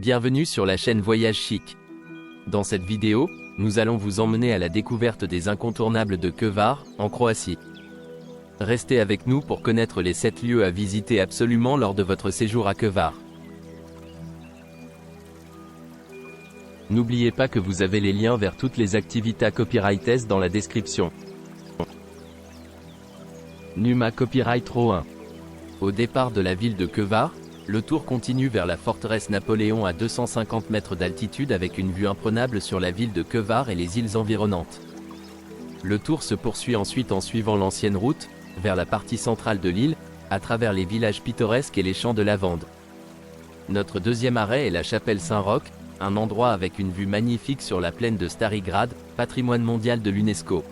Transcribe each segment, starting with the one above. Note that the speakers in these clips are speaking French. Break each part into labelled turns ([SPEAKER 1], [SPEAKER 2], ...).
[SPEAKER 1] Bienvenue sur la chaîne Voyage Chic. Dans cette vidéo, nous allons vous emmener à la découverte des incontournables de Kvar, en Croatie. Restez avec nous pour connaître les 7 lieux à visiter absolument lors de votre séjour à Kvar. N'oubliez pas que vous avez les liens vers toutes les activités copyrightes dans la description. Numa Copyright Row 1. Au départ de la ville de Kvar, le tour continue vers la forteresse Napoléon à 250 mètres d'altitude avec une vue imprenable sur la ville de Kvar et les îles environnantes. Le tour se poursuit ensuite en suivant l'ancienne route, vers la partie centrale de l'île, à travers les villages pittoresques et les champs de lavande. Notre deuxième arrêt est la chapelle Saint-Roch, un endroit avec une vue magnifique sur la plaine de Stari Grad, patrimoine mondial de l'UNESCO.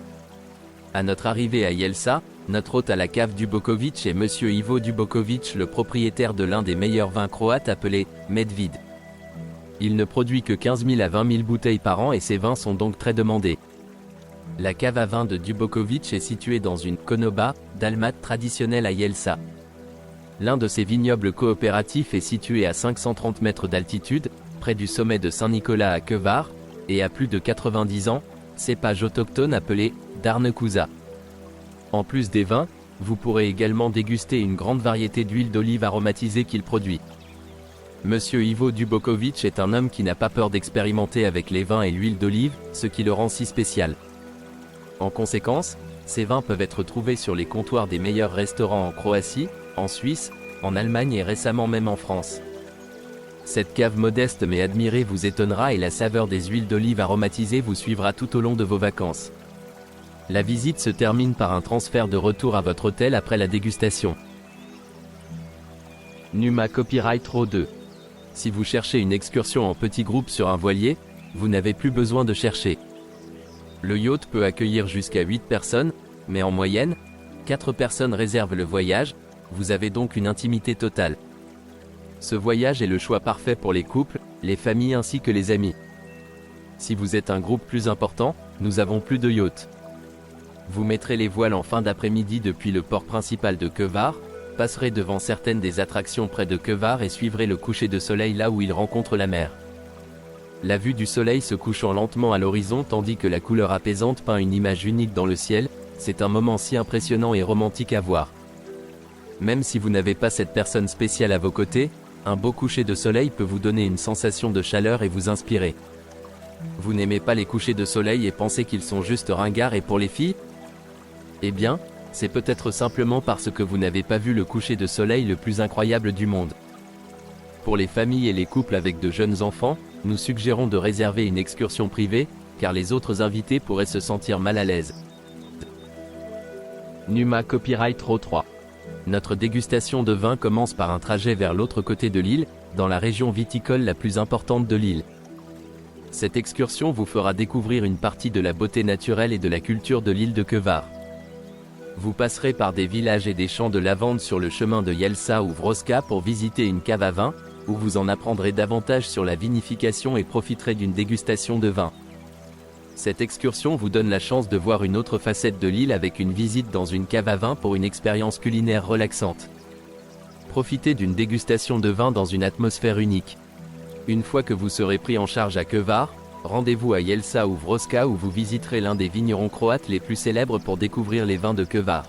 [SPEAKER 1] À notre arrivée à Jelsa, notre hôte à la cave Dubokovic est Monsieur Ivo Dubokovic, le propriétaire de l'un des meilleurs vins croates appelé Medvid. Il ne produit que 15 000 à 20 000 bouteilles par an et ses vins sont donc très demandés. La cave à vin de Dubokovic est située dans une konoba dalmate traditionnelle à Jelsa. L'un de ses vignobles coopératifs est situé à 530 mètres d'altitude, près du sommet de Saint-Nicolas à Kvar, et à plus de 90 ans, cépage autochtone appelé Darnekuza. En plus des vins, vous pourrez également déguster une grande variété d'huiles d'olive aromatisées qu'il produit. Monsieur Ivo Dubokovic est un homme qui n'a pas peur d'expérimenter avec les vins et l'huile d'olive, ce qui le rend si spécial. En conséquence, ces vins peuvent être trouvés sur les comptoirs des meilleurs restaurants en Croatie, en Suisse, en Allemagne et récemment même en France. Cette cave modeste mais admirée vous étonnera et la saveur des huiles d'olive aromatisées vous suivra tout au long de vos vacances. La visite se termine par un transfert de retour à votre hôtel après la dégustation. Numa Copyright Row 2. Si vous cherchez une excursion en petit groupe sur un voilier, vous n'avez plus besoin de chercher. Le yacht peut accueillir jusqu'à 8 personnes, mais en moyenne, 4 personnes réservent le voyage, vous avez donc une intimité totale. Ce voyage est le choix parfait pour les couples, les familles ainsi que les amis. Si vous êtes un groupe plus important, nous avons plus de yachts. Vous mettrez les voiles en fin d'après-midi depuis le port principal de Kvar, passerez devant certaines des attractions près de Kvar et suivrez le coucher de soleil là où il rencontre la mer. La vue du soleil se couchant lentement à l'horizon tandis que la couleur apaisante peint une image unique dans le ciel, c'est un moment si impressionnant et romantique à voir. Même si vous n'avez pas cette personne spéciale à vos côtés, un beau coucher de soleil peut vous donner une sensation de chaleur et vous inspirer. Vous n'aimez pas les couchers de soleil et pensez qu'ils sont juste ringards et pour les filles ? Eh bien, c'est peut-être simplement parce que vous n'avez pas vu le coucher de soleil le plus incroyable du monde. Pour les familles et les couples avec de jeunes enfants, nous suggérons de réserver une excursion privée, car les autres invités pourraient se sentir mal à l'aise. Numa Copyright Row 3. Notre dégustation de vin commence par un trajet vers l'autre côté de l'île, dans la région viticole la plus importante de l'île. Cette excursion vous fera découvrir une partie de la beauté naturelle et de la culture de l'île de Kvar. Vous passerez par des villages et des champs de lavande sur le chemin de Jelsa ou Vroska pour visiter une cave à vin, où vous en apprendrez davantage sur la vinification et profiterez d'une dégustation de vin. Cette excursion vous donne la chance de voir une autre facette de l'île avec une visite dans une cave à vin pour une expérience culinaire relaxante. Profitez d'une dégustation de vin dans une atmosphère unique. Une fois que vous serez pris en charge à Kvar, rendez-vous à Jelsa ou Vroska où vous visiterez l'un des vignerons croates les plus célèbres pour découvrir les vins de Kvar.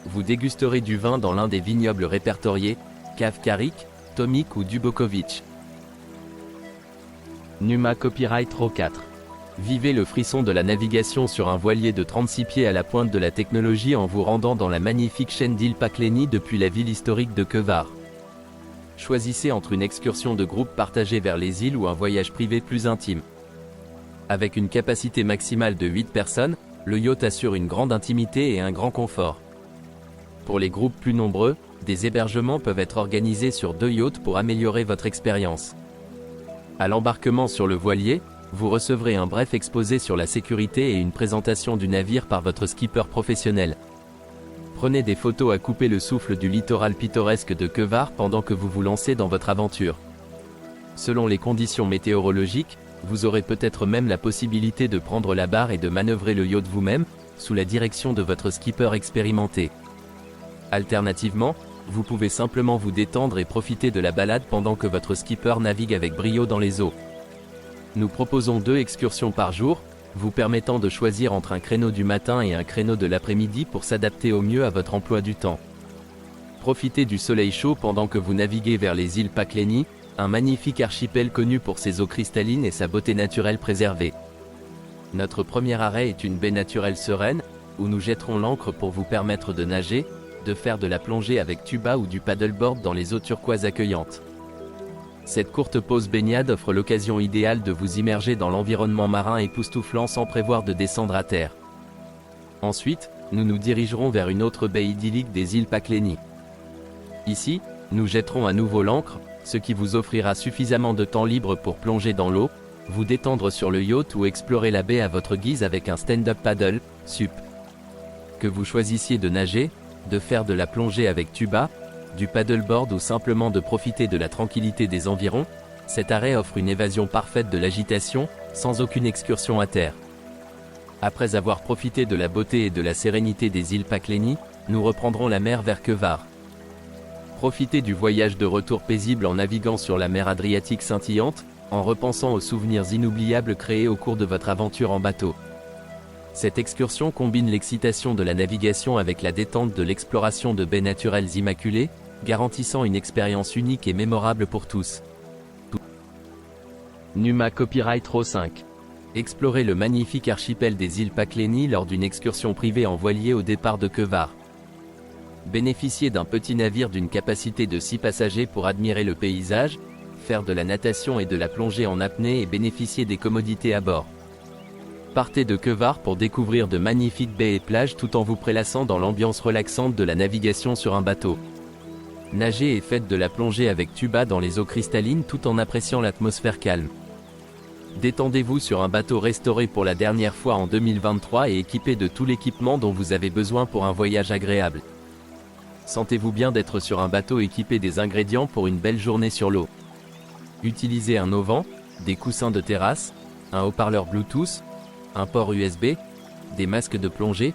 [SPEAKER 1] Vous dégusterez du vin dans l'un des vignobles répertoriés, Cave Karik, Tomic ou Dubokovic. Numa Copyright Row 4. Vivez le frisson de la navigation sur un voilier de 36 pieds à la pointe de la technologie en vous rendant dans la magnifique chaîne d'îles Pakleni depuis la ville historique de Kvar. Choisissez entre une excursion de groupe partagée vers les îles ou un voyage privé plus intime. Avec une capacité maximale de 8 personnes, le yacht assure une grande intimité et un grand confort. Pour les groupes plus nombreux, des hébergements peuvent être organisés sur 2 yachts pour améliorer votre expérience. À l'embarquement sur le voilier, vous recevrez un bref exposé sur la sécurité et une présentation du navire par votre skipper professionnel. Prenez des photos à couper le souffle du littoral pittoresque de Kvar pendant que vous vous lancez dans votre aventure. Selon les conditions météorologiques, vous aurez peut-être même la possibilité de prendre la barre et de manœuvrer le yacht vous-même, sous la direction de votre skipper expérimenté. Alternativement, vous pouvez simplement vous détendre et profiter de la balade pendant que votre skipper navigue avec brio dans les eaux. Nous proposons 2 excursions par jour, vous permettant de choisir entre un créneau du matin et un créneau de l'après-midi pour s'adapter au mieux à votre emploi du temps. Profitez du soleil chaud pendant que vous naviguez vers les îles Paklenii, un magnifique archipel connu pour ses eaux cristallines et sa beauté naturelle préservée. Notre premier arrêt est une baie naturelle sereine, où nous jetterons l'ancre pour vous permettre de nager, de faire de la plongée avec tuba ou du paddleboard dans les eaux turquoises accueillantes. Cette courte pause baignade offre l'occasion idéale de vous immerger dans l'environnement marin époustouflant sans prévoir de descendre à terre. Ensuite, nous nous dirigerons vers une autre baie idyllique des îles Paklenii. Ici, nous jetterons à nouveau l'ancre, ce qui vous offrira suffisamment de temps libre pour plonger dans l'eau, vous détendre sur le yacht ou explorer la baie à votre guise avec un stand-up paddle, SUP. Que vous choisissiez de nager, de faire de la plongée avec tuba, du paddleboard ou simplement de profiter de la tranquillité des environs, cet arrêt offre une évasion parfaite de l'agitation, sans aucune excursion à terre. Après avoir profité de la beauté et de la sérénité des îles Paklenii, nous reprendrons la mer vers Kvevar. Profitez du voyage de retour paisible en naviguant sur la mer Adriatique scintillante, en repensant aux souvenirs inoubliables créés au cours de votre aventure en bateau. Cette excursion combine l'excitation de la navigation avec la détente de l'exploration de baies naturelles immaculées, garantissant une expérience unique et mémorable pour tous. Numa Copyright Row 5. Explorez le magnifique archipel des îles Paklenii lors d'une excursion privée en voilier au départ de Kvevar. Bénéficiez d'un petit navire d'une capacité de 6 passagers pour admirer le paysage, faire de la natation et de la plongée en apnée et bénéficier des commodités à bord. Partez de Kvevar pour découvrir de magnifiques baies et plages tout en vous prélassant dans l'ambiance relaxante de la navigation sur un bateau. Nagez et faites de la plongée avec tuba dans les eaux cristallines tout en appréciant l'atmosphère calme. Détendez-vous sur un bateau restauré pour la dernière fois en 2023 et équipé de tout l'équipement dont vous avez besoin pour un voyage agréable. Sentez-vous bien d'être sur un bateau équipé des ingrédients pour une belle journée sur l'eau. Utilisez un auvent, des coussins de terrasse, un haut-parleur Bluetooth, un port USB, des masques de plongée,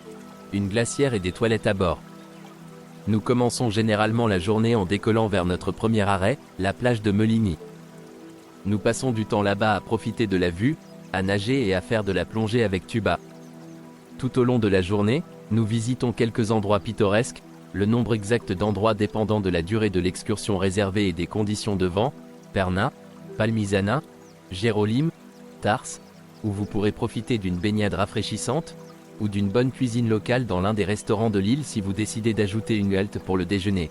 [SPEAKER 1] une glacière et des toilettes à bord. Nous commençons généralement la journée en décollant vers notre premier arrêt, la plage de Meligny. Nous passons du temps là-bas à profiter de la vue, à nager et à faire de la plongée avec tuba. Tout au long de la journée, nous visitons quelques endroits pittoresques, le nombre exact d'endroits dépendant de la durée de l'excursion réservée et des conditions de vent, Perna, Palmisana, Jérolim, Tars, où vous pourrez profiter d'une baignade rafraîchissante, ou d'une bonne cuisine locale dans l'un des restaurants de l'île si vous décidez d'ajouter une halte pour le déjeuner.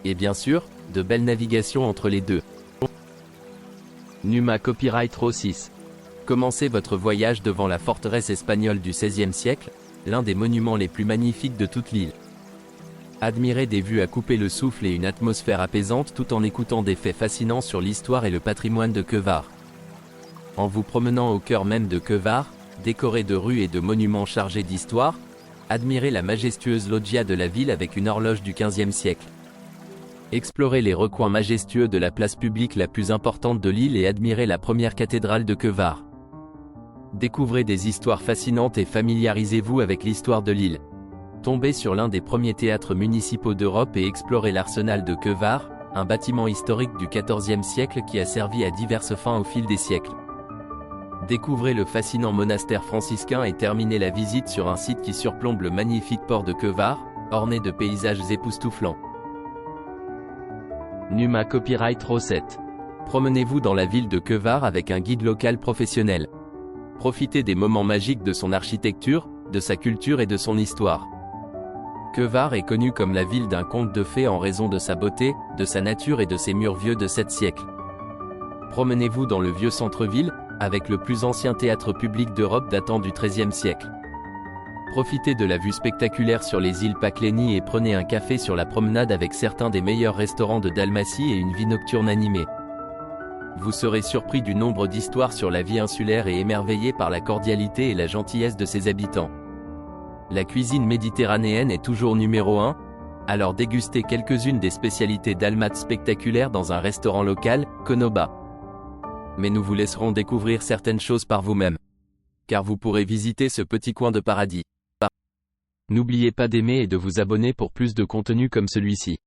[SPEAKER 1] Et bien sûr, de belles navigations entre les deux. Numa Copyright Row 6. Commencez votre voyage devant la forteresse espagnole du XVIe siècle, l'un des monuments les plus magnifiques de toute l'île. Admirez des vues à couper le souffle et une atmosphère apaisante tout en écoutant des faits fascinants sur l'histoire et le patrimoine de Kvevar. En vous promenant au cœur même de Kvevar, décoré de rues et de monuments chargés d'histoire, admirez la majestueuse loggia de la ville avec une horloge du XVe siècle. Explorez les recoins majestueux de la place publique la plus importante de l'île et admirez la première cathédrale de Kvevar. Découvrez des histoires fascinantes et familiarisez-vous avec l'histoire de l'île. Tombez sur l'un des premiers théâtres municipaux d'Europe et explorez l'arsenal de Kvevar, un bâtiment historique du XIVe siècle qui a servi à diverses fins au fil des siècles. Découvrez le fascinant monastère franciscain et terminez la visite sur un site qui surplombe le magnifique port de Kvevar, orné de paysages époustouflants. Numa Copyright Row 7. Promenez-vous dans la ville de Kvevar avec un guide local professionnel. Profitez des moments magiques de son architecture, de sa culture et de son histoire. Kvevar est connu comme la ville d'un conte de fées en raison de sa beauté, de sa nature et de ses murs vieux de 7 siècles. Promenez-vous dans le vieux centre-ville, avec le plus ancien théâtre public d'Europe datant du XIIIe siècle. Profitez de la vue spectaculaire sur les îles Paklenii et prenez un café sur la promenade avec certains des meilleurs restaurants de Dalmatie et une vie nocturne animée. Vous serez surpris du nombre d'histoires sur la vie insulaire et émerveillé par la cordialité et la gentillesse de ses habitants. La cuisine méditerranéenne est toujours numéro 1, alors dégustez quelques-unes des spécialités dalmates spectaculaires dans un restaurant local, Konoba. Mais nous vous laisserons découvrir certaines choses par vous-même. Car vous pourrez visiter ce petit coin de paradis. N'oubliez pas d'aimer et de vous abonner pour plus de contenu comme celui-ci.